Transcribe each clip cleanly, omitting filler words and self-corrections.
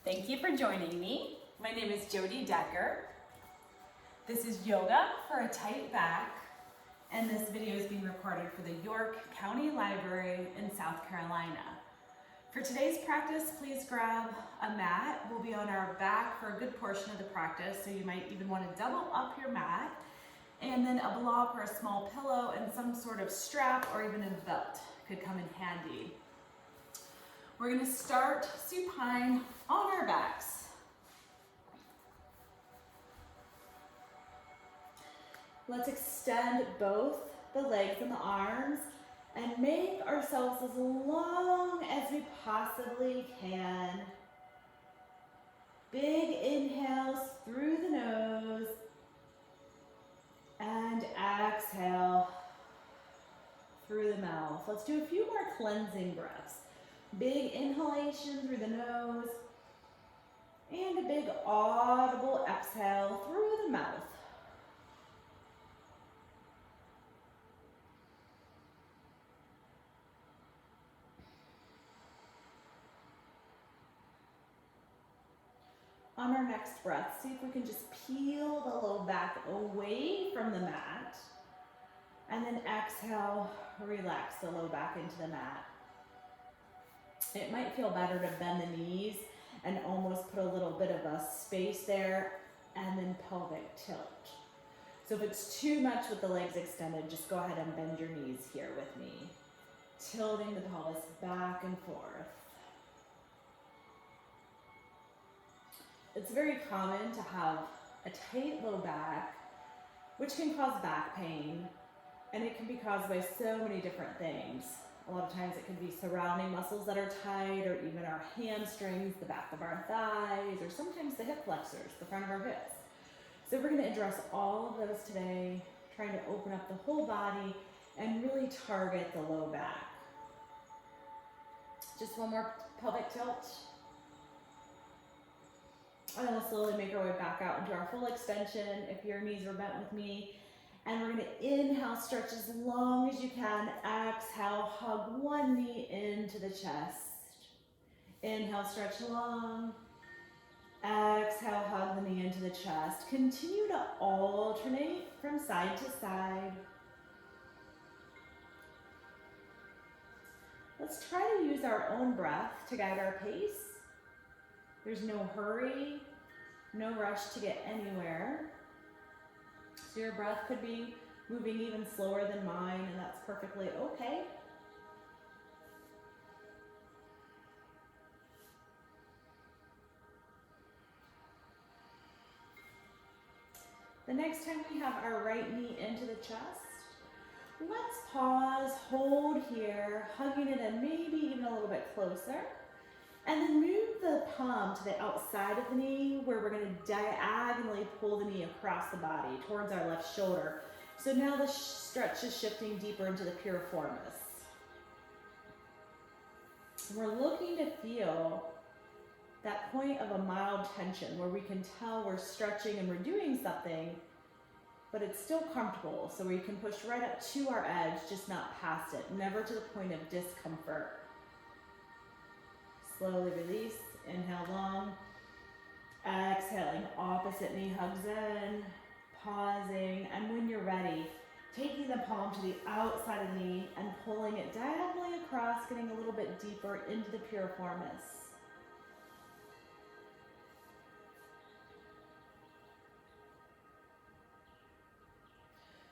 Thank you for joining me. My name is Jody Decker. This is yoga for a tight back, and this video is being recorded for the York County Library in South Carolina. For today's practice, please grab a mat. We'll be on our back for a good portion of the practice, so you might even want to double up your mat, and then a block or a small pillow and some sort of strap or even a belt could come in handy. We're going to start supine on our backs. Let's extend both the legs and the arms and make ourselves as long as we possibly can. Big inhales through the nose and exhale through the mouth. Let's do a few more cleansing breaths. Big inhalation through the nose and a big audible exhale through the mouth. On our next breath, see if we can just peel the low back away from the mat, and then exhale, relax the low back into the mat. It might feel better to bend the knees and almost put a little bit of a space there, and then pelvic tilt. So if it's too much with the legs extended, just go ahead and bend your knees here with me, tilting the pelvis back and forth. It's very common to have a tight low back, which can cause back pain, and it can be caused by so many different things. A lot of times it can be surrounding muscles that are tight, or even our hamstrings, the back of our thighs, or sometimes the hip flexors, the front of our hips. So we're going to address all of those today, trying to open up the whole body and really target the low back. Just one more pelvic tilt. And then we'll slowly make our way back out into our full extension if your knees are bent with me. And we're going to inhale, stretch as long as you can. Exhale, hug one knee into the chest. Inhale, stretch long. Exhale, hug the knee into the chest. Continue to alternate from side to side. Let's try to use our own breath to guide our pace. There's no hurry, no rush to get anywhere. So your breath could be moving even slower than mine, and that's perfectly okay. The next time we have our right knee into the chest, let's pause, hold here, hugging it in maybe even a little bit closer. And then move the palm to the outside of the knee, where we're going to diagonally pull the knee across the body towards our left shoulder. So now the stretch is shifting deeper into the piriformis. We're looking to feel that point of a mild tension where we can tell we're stretching and we're doing something, but it's still comfortable. So we can push right up to our edge, just not past it, never to the point of discomfort. Slowly release, inhale long, exhaling, opposite knee hugs in, pausing, and when you're ready, taking the palm to the outside of the knee and pulling it diagonally across, getting a little bit deeper into the piriformis.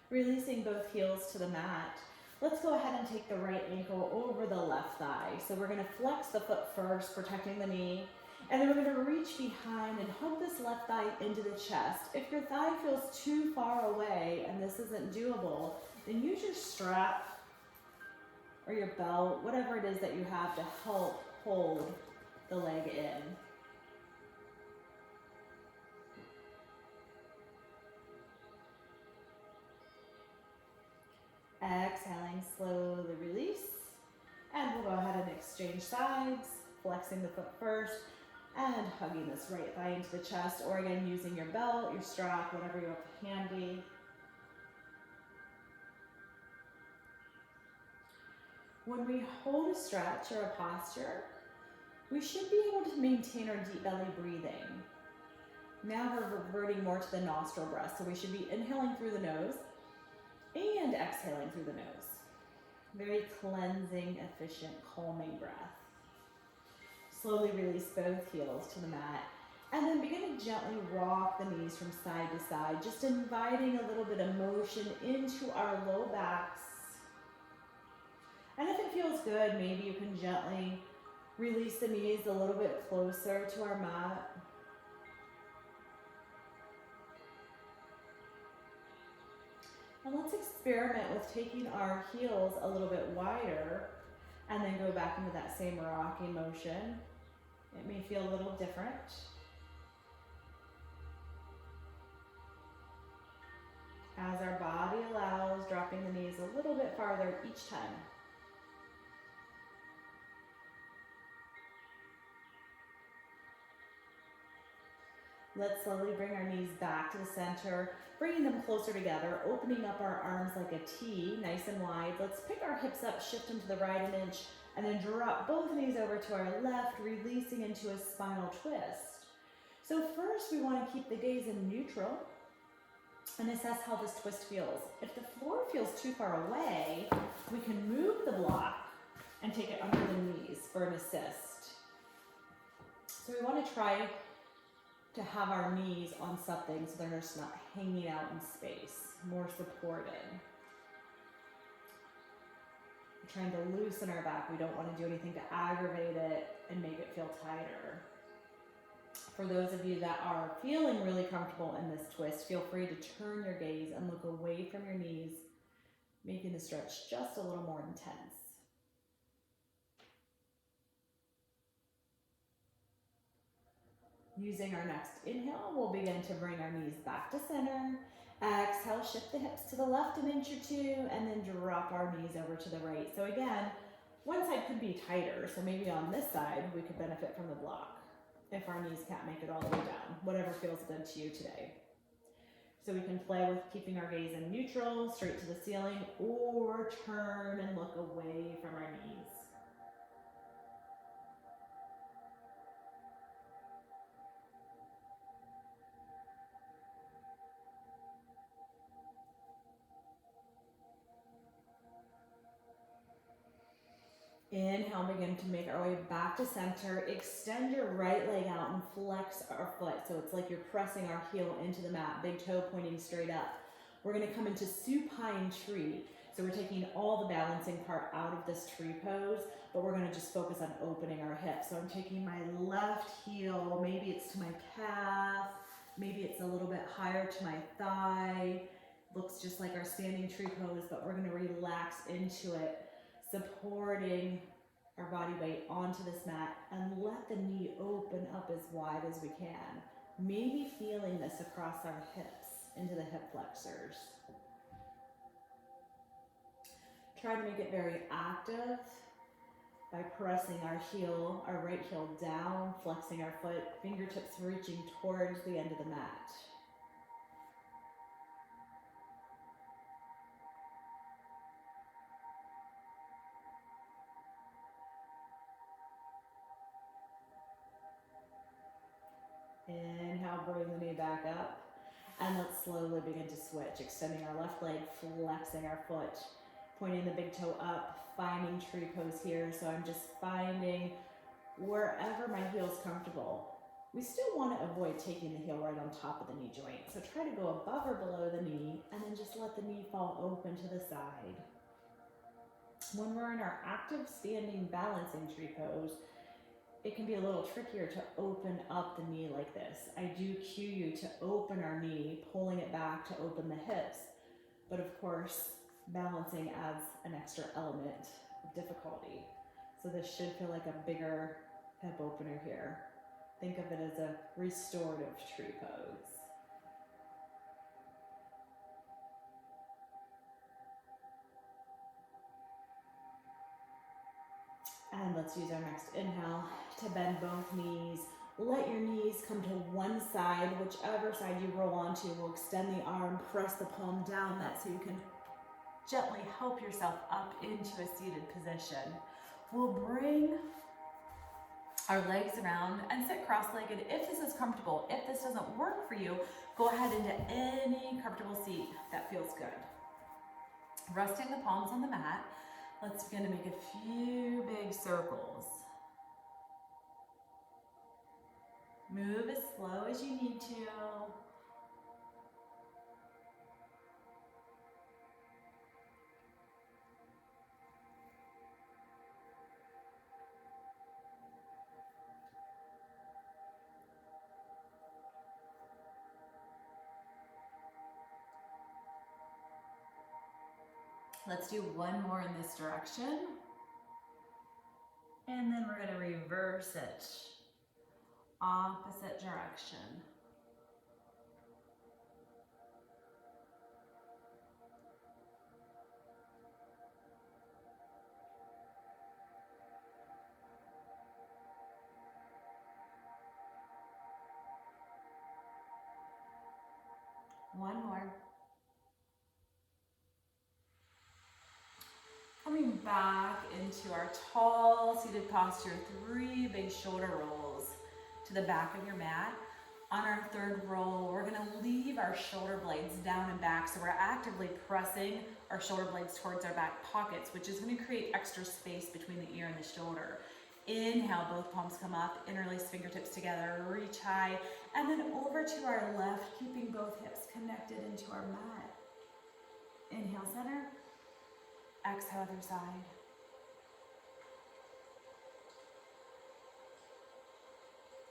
Releasing both heels to the mat. Let's go ahead and take the right ankle over the left thigh. So we're going to flex the foot first, protecting the knee. And then we're going to reach behind and hug this left thigh into the chest. If your thigh feels too far away and this isn't doable, then use your strap or your belt, whatever it is that you have to help hold the leg in. Exhaling, slowly release. And we'll go ahead and exchange sides, flexing the foot first and hugging this right thigh into the chest, or again, using your belt, your strap, whatever you have handy. When we hold a stretch or a posture, We should be able to maintain our deep belly breathing. Now we're reverting more to the nostril breath, so we should be inhaling through the nose and exhaling through the nose. Very cleansing, efficient, calming breath. Slowly release both heels to the mat, and then begin to gently rock the knees from side to side, just inviting a little bit of motion into our low backs. And if it feels good, maybe you can gently release the knees a little bit closer to our mat. And let's experiment with taking our heels a little bit wider and then go back into that same rocking motion. It may feel a little different. As our body allows, dropping the knees a little bit farther each time. Let's slowly bring our knees back to the center, bringing them closer together, opening up our arms like a T, nice and wide. Let's pick our hips up, shift into the right an inch, and then drop both knees over to our left, releasing into a spinal twist. So first, we want to keep the gaze in neutral and assess how this twist feels. If the floor feels too far away, we can move the block and take it under the knees for an assist. So we want to try to have our knees on something so they're just not hanging out in space, more supported. We're trying to loosen our back. We don't want to do anything to aggravate it and make it feel tighter. For those of you that are feeling really comfortable in this twist, feel free to turn your gaze and look away from your knees, making the stretch just a little more intense. Using our next inhale, we'll begin to bring our knees back to center. Exhale, shift the hips to the left an inch or two, and then drop our knees over to the right. So again, one side could be tighter, so maybe on this side, we could benefit from the block if our knees can't make it all the way down, whatever feels good to you today. So we can play with keeping our gaze in neutral, straight to the ceiling, or turn and look away from our knees. Inhale, begin to make our way back to center. Extend your right leg out and flex our foot. So it's like you're pressing our heel into the mat, big toe pointing straight up. We're gonna come into supine tree. So we're taking all the balancing part out of this tree pose, but we're gonna just focus on opening our hips. So I'm taking my left heel, maybe it's to my calf, maybe it's a little bit higher to my thigh. Looks just like our standing tree pose, but we're gonna relax into it, supporting our body weight onto this mat, and let the knee open up as wide as we can. Maybe feeling this across our hips into the hip flexors. Try to make it very active by pressing our heel, our right heel down, flexing our foot, fingertips reaching towards the end of the mat. Inhale, bring the knee back up, and let's slowly begin to switch, extending our left leg, flexing our foot, pointing the big toe up, finding tree pose here. So I'm just finding wherever my heel is comfortable. We still want to avoid taking the heel right on top of the knee joint. So try to go above or below the knee, and then just let the knee fall open to the side. When we're in our active standing balancing tree pose, it can be a little trickier to open up the knee like this. I do cue you to open our knee, pulling it back to open the hips. But of course, balancing adds an extra element of difficulty. So this should feel like a bigger hip opener here. Think of it as a restorative tree pose. And let's use our next inhale to bend both knees. Let your knees come to one side, whichever side you roll onto. We'll extend the arm, press the palm down that so you can gently help yourself up into a seated position. We'll bring our legs around and sit cross-legged if this is comfortable. If this doesn't work for you, go ahead into any comfortable seat that feels good. Resting the palms on the mat, let's begin to make a few big circles. Move as slow as you need to. Let's do one more in this direction. And then we're going to reverse it. Opposite direction. One more. Coming back into our tall seated posture, 3 big shoulder rolls to the back of your mat. On our third roll, we're gonna leave our shoulder blades down and back, so we're actively pressing our shoulder blades towards our back pockets, which is gonna create extra space between the ear and the shoulder. Inhale, both palms come up, interlace fingertips together, reach high, and then over to our left, keeping both hips connected into our mat. Inhale, center. Exhale, other side.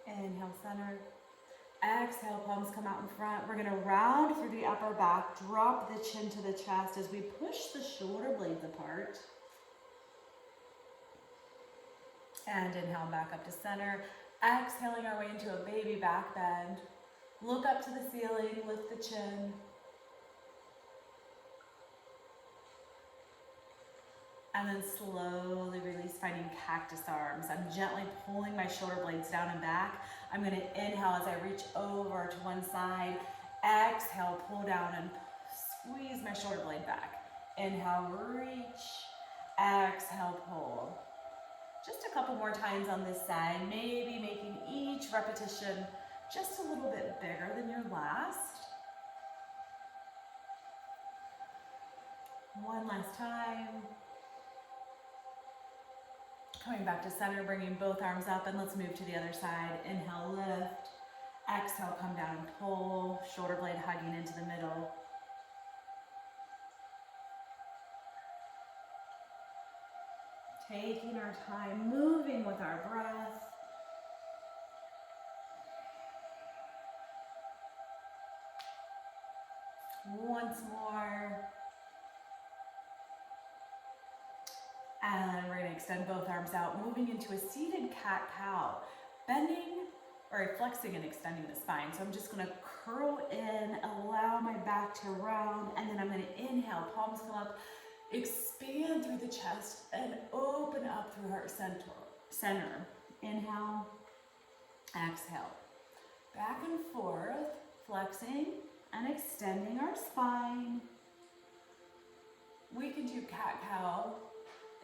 Inhale, center. Exhale, palms come out in front. We're gonna round through the upper back, drop the chin to the chest as we push the shoulder blades apart. And inhale, back up to center. Exhaling our way into a baby back bend. Look up to the ceiling, lift the chin. And then slowly release, finding cactus arms. I'm gently pulling my shoulder blades down and back. I'm gonna inhale as I reach over to one side. Exhale, pull down and squeeze my shoulder blade back. Inhale, reach. Exhale, pull. Just a couple more times on this side, maybe making each repetition just a little bit bigger than your last. One last time. Coming back to center, bringing both arms up, and let's move to the other side. Inhale, lift. Exhale, come down and pull. Shoulder blade hugging into the middle. Taking our time, moving with our breath. Once more. And we're going to extend both arms out, moving into a seated cat-cow, bending or flexing and extending the spine. So I'm just going to curl in, allow my back to round, and then I'm going to inhale, palms come up, expand through the chest, and open up through heart center. Inhale, exhale. Back and forth, flexing and extending our spine. We can do cat-cow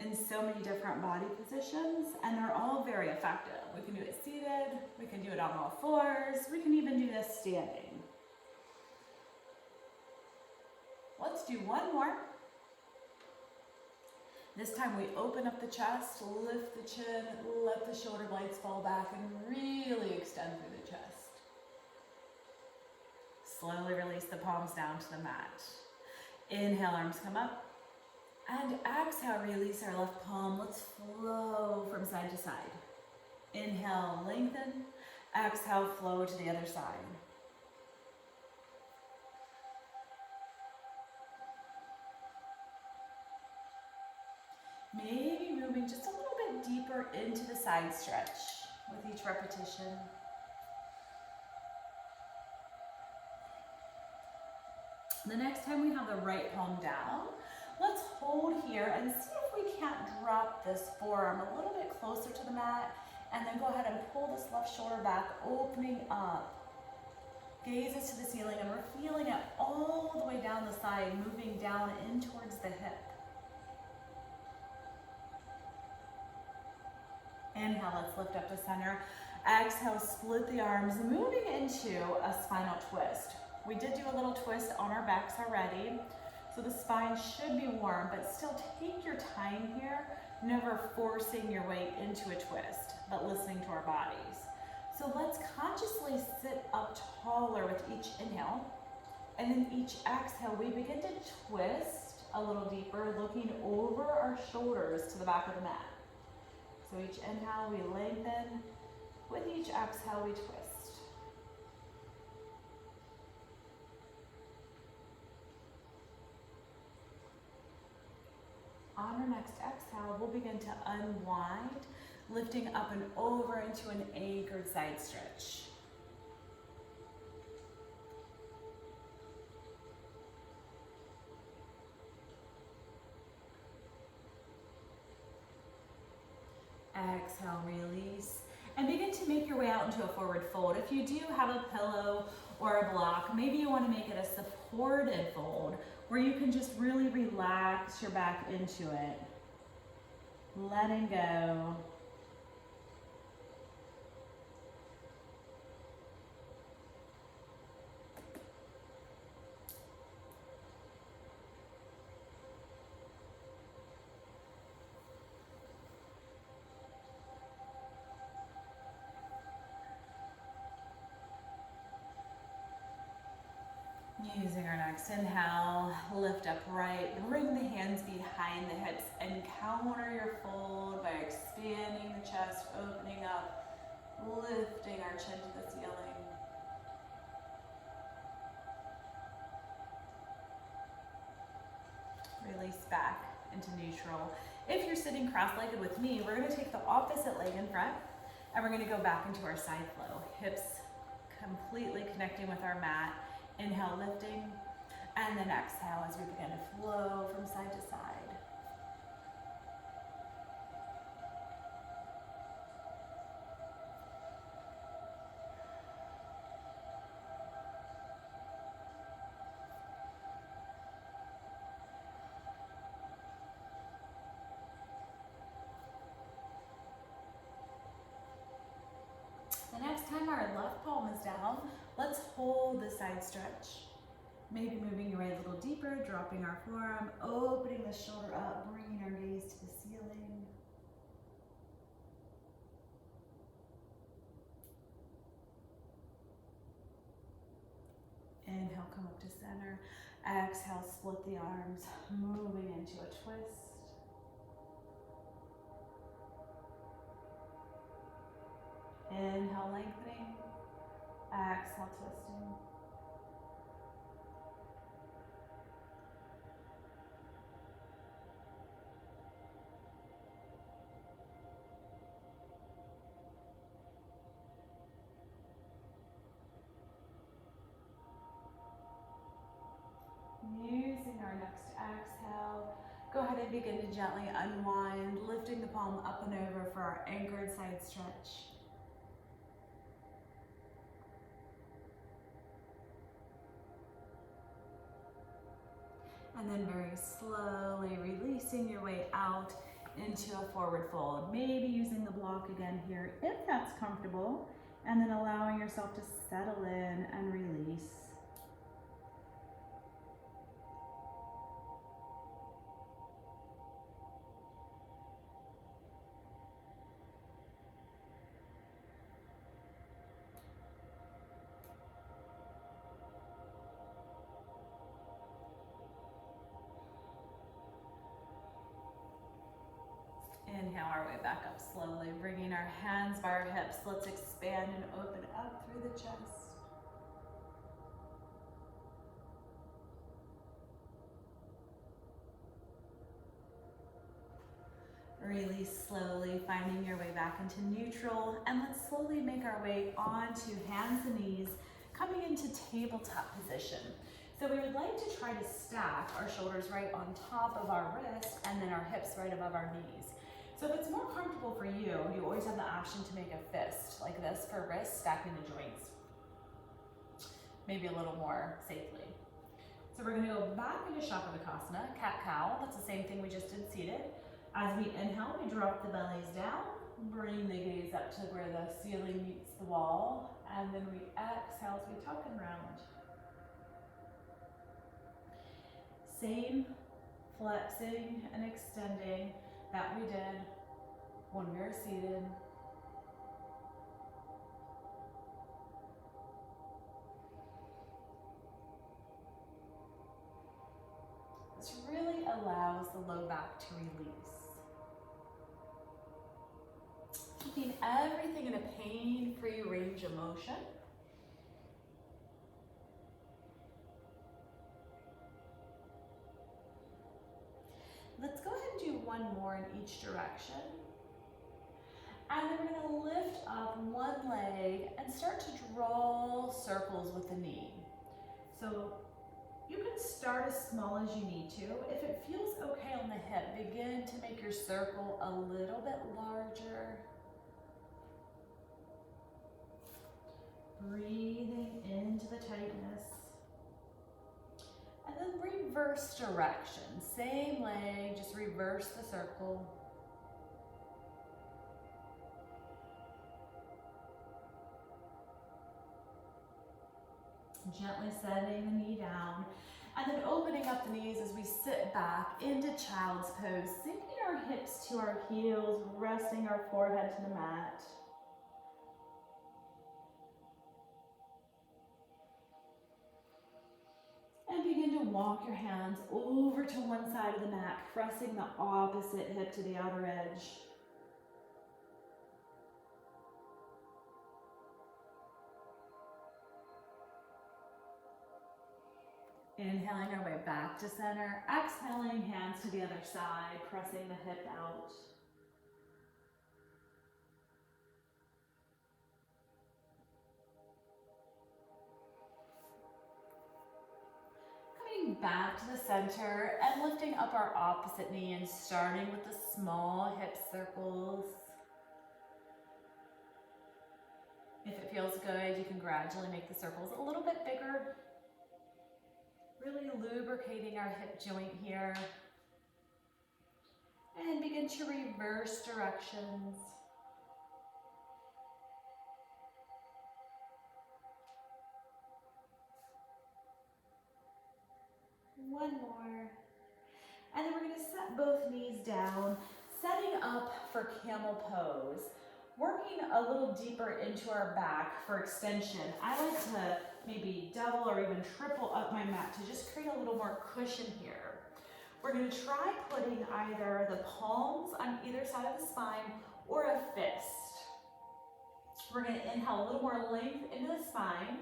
in so many different body positions, and they're all very effective. We can do it seated, we can do it on all fours, we can even do this standing. Let's do one more. This time we open up the chest, lift the chin, let the shoulder blades fall back, and really extend through the chest. Slowly release the palms down to the mat. Inhale, arms come up. And exhale, release our left palm. Let's flow from side to side. Inhale, lengthen. Exhale, flow to the other side. Maybe moving just a little bit deeper into the side stretch with each repetition. The next time we have the right palm down, let's hold here and see if we can't drop this forearm a little bit closer to the mat, and then go ahead and pull this left shoulder back, opening up. Gazes to the ceiling, and we're feeling it all the way down the side, moving down in towards the hip. Inhale, let's lift up to center. Exhale, split the arms, moving into a spinal twist. We did do a little twist on our backs already, so the spine should be warm, but still take your time here, never forcing your way into a twist, but listening to our bodies. So let's consciously sit up taller with each inhale, and then each exhale, we begin to twist a little deeper, looking over our shoulders to the back of the mat. So each inhale, we lengthen. With each exhale, we twist. On our next exhale, we'll begin to unwind, lifting up and over into an anchored side stretch. Exhale, release, and begin to make your way out into a forward fold. If you do have a pillow or a block, maybe you want to make it a supported fold where you can just really relax your back into it, letting go. Using our next inhale, lift upright, bring the hands behind the hips and counter your fold by expanding the chest, opening up, lifting our chin to the ceiling. Release back into neutral. If you're sitting cross-legged with me, we're going to take the opposite leg in front and we're going to go back into our side flow. Hips completely connecting with our mat. Inhale, lifting, and then exhale as we begin to flow from side to side. The next time our left palm is down, let's hold the side stretch. Maybe moving your way a little deeper, dropping our forearm, opening the shoulder up, bringing our gaze to the ceiling. Inhale, come up to center. Exhale, split the arms, moving into a twist. Inhale, lengthening. Exhale, twisting. Using our next exhale, go ahead and begin to gently unwind, lifting the palm up and over for our anchored side stretch. And then very slowly releasing your way out into a forward fold. Maybe using the block again here if that's comfortable, and then allowing yourself to settle in and release. Inhale our way back up slowly, bringing our hands by our hips. Let's expand and open up through the chest. Release slowly, finding your way back into neutral, and let's slowly make our way onto hands and knees, coming into tabletop position. So we would like to try to stack our shoulders right on top of our wrists and then our hips right above our knees. So if it's more comfortable for you, you always have the option to make a fist like this for wrists, stacking the joints, maybe a little more safely. So we're gonna go back into Shakavakasana, cat-cow. That's the same thing we just did seated. As we inhale, we drop the bellies down. Bring the gaze up to where the ceiling meets the wall, and then we exhale as we tuck and round. Same flexing and extending that we did when we were seated. This really allows the low back to release. Keeping everything in a pain-free range of motion. Let's go ahead and do one more in each direction. And then we're going to lift up one leg and start to draw circles with the knee. So you can start as small as you need to. If it feels okay on the hip, begin to make your circle a little bit larger. Breathing into the tightness. And then reverse direction. Same leg, just reverse the circle. Gently setting the knee down. And then opening up the knees as we sit back into child's pose. Sinking our hips to our heels, resting our forehead to the mat. And begin to walk your hands over to one side of the mat, pressing the opposite hip to the outer edge. Inhaling our way back to center, exhaling hands to the other side, pressing the hip out. Back to the center and lifting up our opposite knee and starting with the small hip circles. If it feels good, you can gradually make the circles a little bit bigger. Really lubricating our hip joint here. And begin to reverse directions. One more. And then we're going to set both knees down, setting up for Camel Pose. Working a little deeper into our back for extension. I like to maybe double or even triple up my mat to just create a little more cushion here. We're going to try putting either the palms on either side of the spine or a fist. We're going to inhale a little more length into the spine.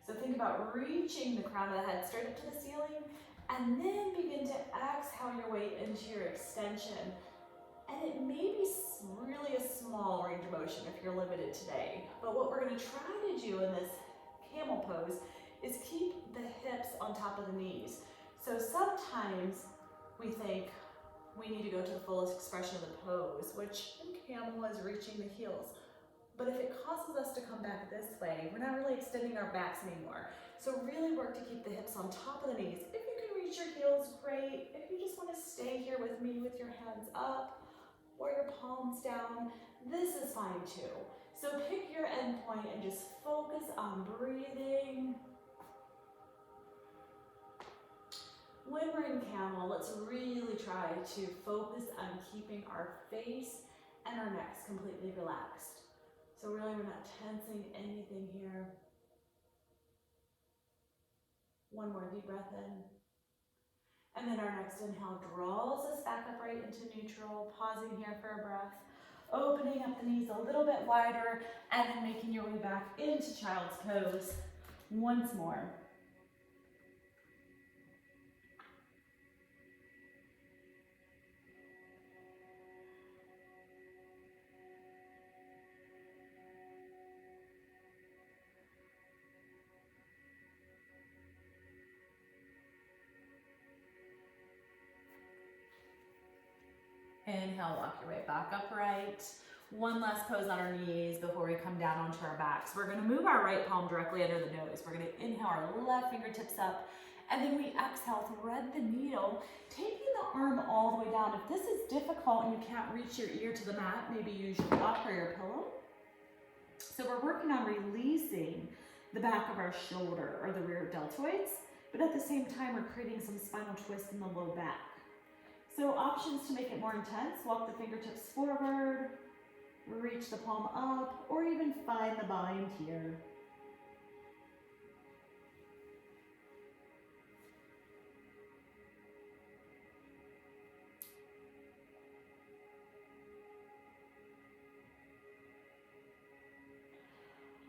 So think about reaching the crown of the head straight up to the ceiling. And then begin to exhale your way into your extension. And it may be really a small range of motion if you're limited today. But what we're going to try to do in this camel pose is keep the hips on top of the knees. So sometimes we think we need to go to the fullest expression of the pose, which in camel is reaching the heels. But if it causes us to come back this way, we're not really extending our backs anymore. So really work to keep the hips on top of the knees. If you can reach your heels, great. If you just want to stay here with me with your hands up or your palms down, this is fine too. So pick your end point and just focus on breathing. When we're in camel, let's really try to focus on keeping our face and our necks completely relaxed. So really we're not tensing anything here. One more deep breath in. And then our next inhale draws us back upright into neutral, pausing here for a breath, opening up the knees a little bit wider, and then making your way back into child's pose once more. Inhale, walk your way back upright. One last pose on our knees before we come down onto our backs. We're going to move our right palm directly under the nose. We're going to inhale our left fingertips up And then we exhale, thread the needle, taking the arm all the way down. If this is difficult and you can't reach your ear to the mat, maybe use your block or your pillow. So we're working on releasing the back of our shoulder or the rear deltoids, but at the same time, we're creating some spinal twist in the low back. So options to make it more intense: walk the fingertips forward, reach the palm up, or even find the bind here.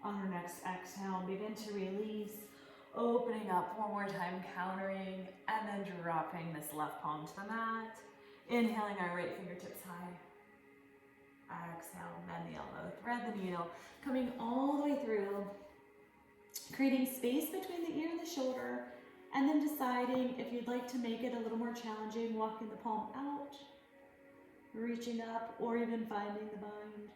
On our next exhale, begin to release, opening up one more time, countering, and then dropping this left palm to the mat. Inhaling our right fingertips high. Exhale, bend the elbow, thread the needle, coming all the way through, creating space between the ear and the shoulder, and then deciding if you'd like to make it a little more challenging, walking the palm out, reaching up, or even finding the bind.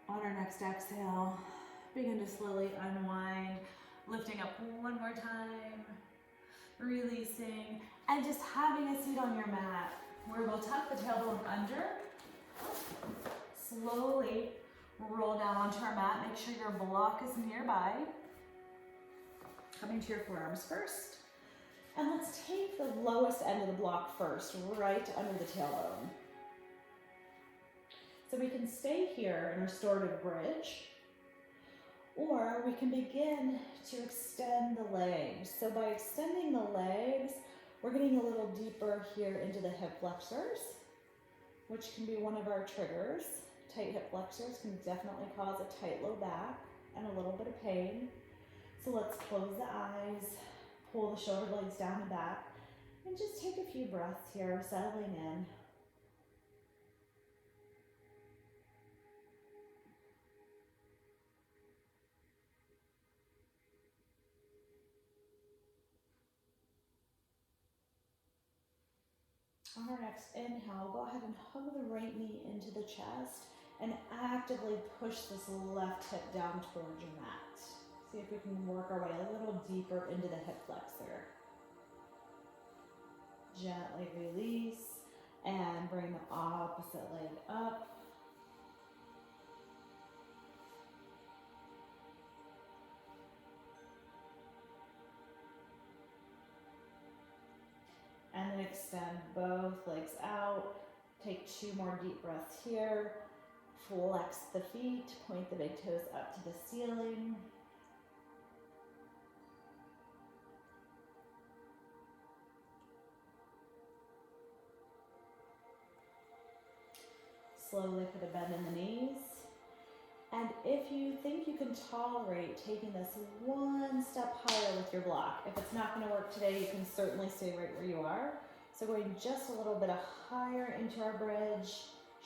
On our next exhale, begin to slowly unwind, lifting up one more time, releasing, and just having a seat on your mat where we'll tuck the tailbone under, slowly roll down onto our mat. Make sure your block is nearby. Coming to your forearms first. And let's take the lowest end of the block first, right under the tailbone. So we can stay here in restorative bridge, or we can begin to extend the legs. So by extending the legs, we're getting a little deeper here into the hip flexors, which can be one of our triggers. Tight hip flexors can definitely cause a tight low back and a little bit of pain. So let's close the eyes, pull the shoulder blades down and back, and just take a few breaths here, settling in. On our next inhale, go ahead and hug the right knee into the chest and actively push this left hip down towards your mat. See if we can work our way a little deeper into the hip flexor. Gently release and bring the opposite leg up. And then extend both legs out. Take 2 more deep breaths here. Flex the feet, point the big toes up to the ceiling. Slowly put a bend in the knees. And if you think you can tolerate taking this one step higher with your block, if it's not going to work today, you can certainly stay right where you are. So going just a little bit higher into our bridge,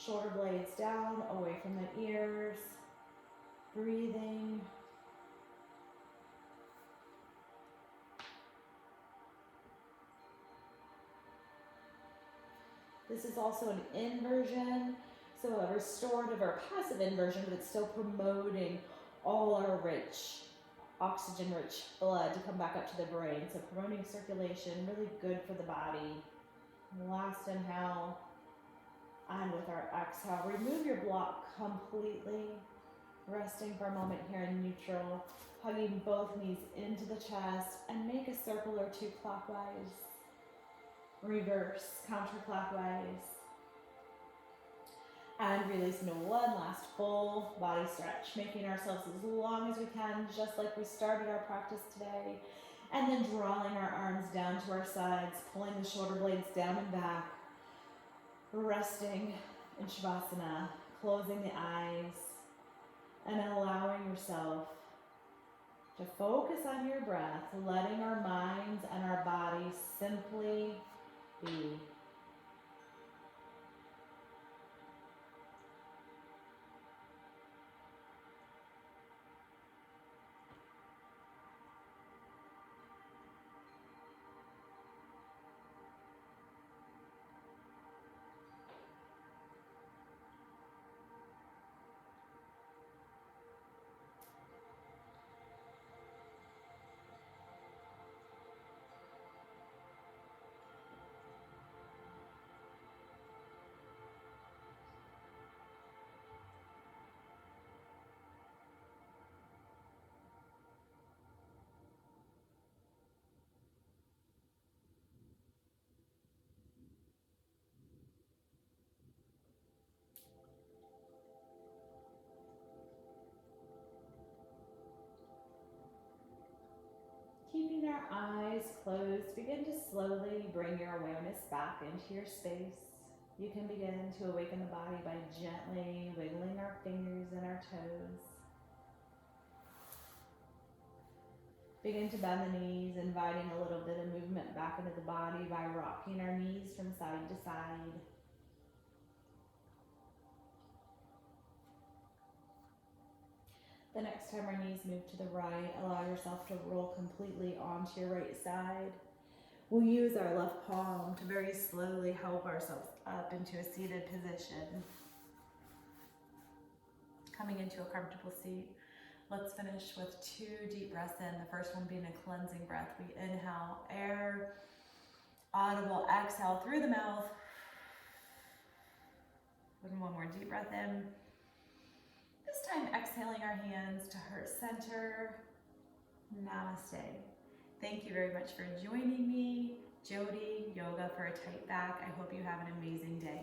shoulder blades down, away from the ears, breathing. This is also an inversion. So a restorative or passive inversion, but it's still promoting all our rich, oxygen-rich blood to come back up to the brain. So promoting circulation, really good for the body. Last inhale, and with our exhale, remove your block completely. Resting for a moment here in neutral, hugging both knees into the chest, and make a circle or 2 clockwise. Reverse, counterclockwise. And release into one last full body stretch, making ourselves as long as we can, just like we started our practice today. And then drawing our arms down to our sides, pulling the shoulder blades down and back. Resting in Shavasana, closing the eyes, and allowing yourself to focus on your breath, letting our minds and our bodies simply be. eyes closed, begin to slowly bring your awareness back into your space. You can begin to awaken the body by gently wiggling our fingers and our toes. Begin to bend the knees, inviting a little bit of movement back into the body by rocking our knees from side to side. The next time our knees move to the right, allow yourself to roll completely onto your right side. We'll use our left palm to very slowly help ourselves up into a seated position. Coming into a comfortable seat. Let's finish with 2 deep breaths in. The first one being a cleansing breath. We inhale air, audible exhale through the mouth. And one more deep breath in. This time exhaling our hands to heart center. Namaste. Thank you very much for joining me. Jody, Yoga for a Tight Back. I hope you have an amazing day.